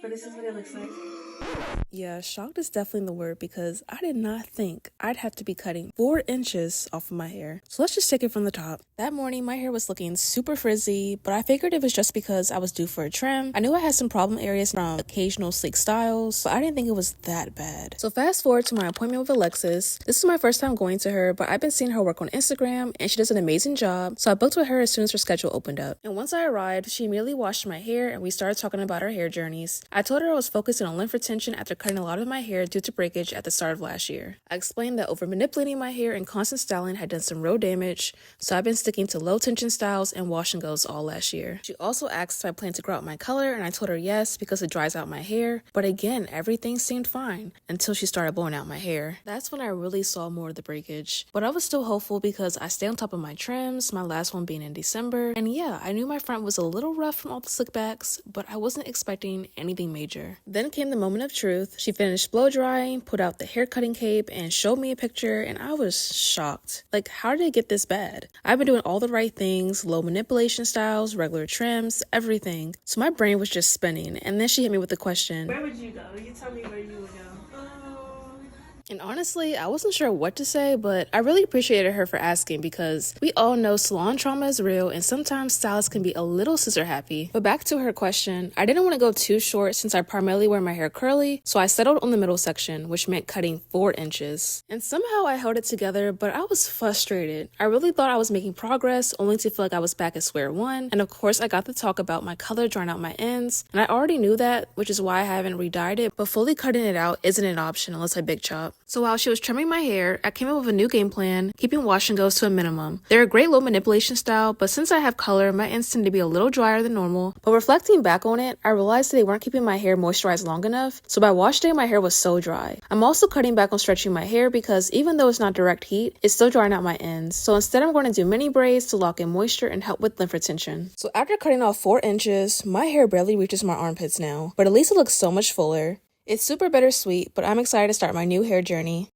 But this is what it looks like. Yeah, shocked is definitely the word because I did not think I'd have to be cutting 4 inches off of my hair. So let's just take it from the top. That morning, my hair was looking super frizzy, but I figured it was just because I was due for a trim. I knew I had some problem areas from occasional sleek styles, but I didn't think it was that bad. So fast forward to my appointment with Alexis. This is my first time going to her, but I've been seeing her work on Instagram and she does an amazing job. So I booked with her as soon as her schedule opened up. And once I arrived, she immediately washed my hair and we started talking about our hair journeys. I told her I was focusing on length retention after cutting a lot of my hair due to breakage at the start of last year. I explained that over manipulating my hair and constant styling had done some real damage, so I've been sticking to low tension styles and wash and goes all last year. She also asked if I plan to grow out my color, and I told her yes because it dries out my hair, but again, everything seemed fine until she started blowing out my hair. That's when I really saw more of the breakage, but I was still hopeful because I stay on top of my trims, my last one being in December, and yeah, I knew my front was a little rough from all the slick backs, but I wasn't expecting anything major. Then came the moment of truth. She finished blow drying, put out the hair cutting cape, and showed me a picture, and I was shocked. Like, how did it get this bad? I've been doing all the right things, low manipulation styles, regular trims, everything. So my brain was just spinning, and then she hit me with the question, Where would you go? You tell me where you would go. and honestly, I wasn't sure what to say, but I really appreciated her for asking because we all know salon trauma is real and sometimes stylists can be a little scissor happy. But back to her question, I didn't want to go too short since I primarily wear my hair curly, so I settled on the middle section, which meant cutting 4 inches. And somehow I held it together, but I was frustrated. I really thought I was making progress, only to feel like I was back at square one. And of course, I got to talk about my color drying out my ends, and I already knew that, which is why I haven't re-dyed it, but fully cutting it out isn't an option unless I big chop. So while she was trimming my hair, I came up with a new game plan, keeping wash and goes to a minimum. They're a great low manipulation style, but since I have color, my ends tend to be a little drier than normal. But reflecting back on it, I realized that they weren't keeping my hair moisturized long enough, so by wash day, my hair was so dry. I'm also cutting back on stretching my hair because even though it's not direct heat, it's still drying out my ends. So instead, I'm going to do mini braids to lock in moisture and help with lymph retention. So after cutting off 4 inches, my hair barely reaches my armpits now, but at least it looks so much fuller. It's super bittersweet, but I'm excited to start my new hair journey.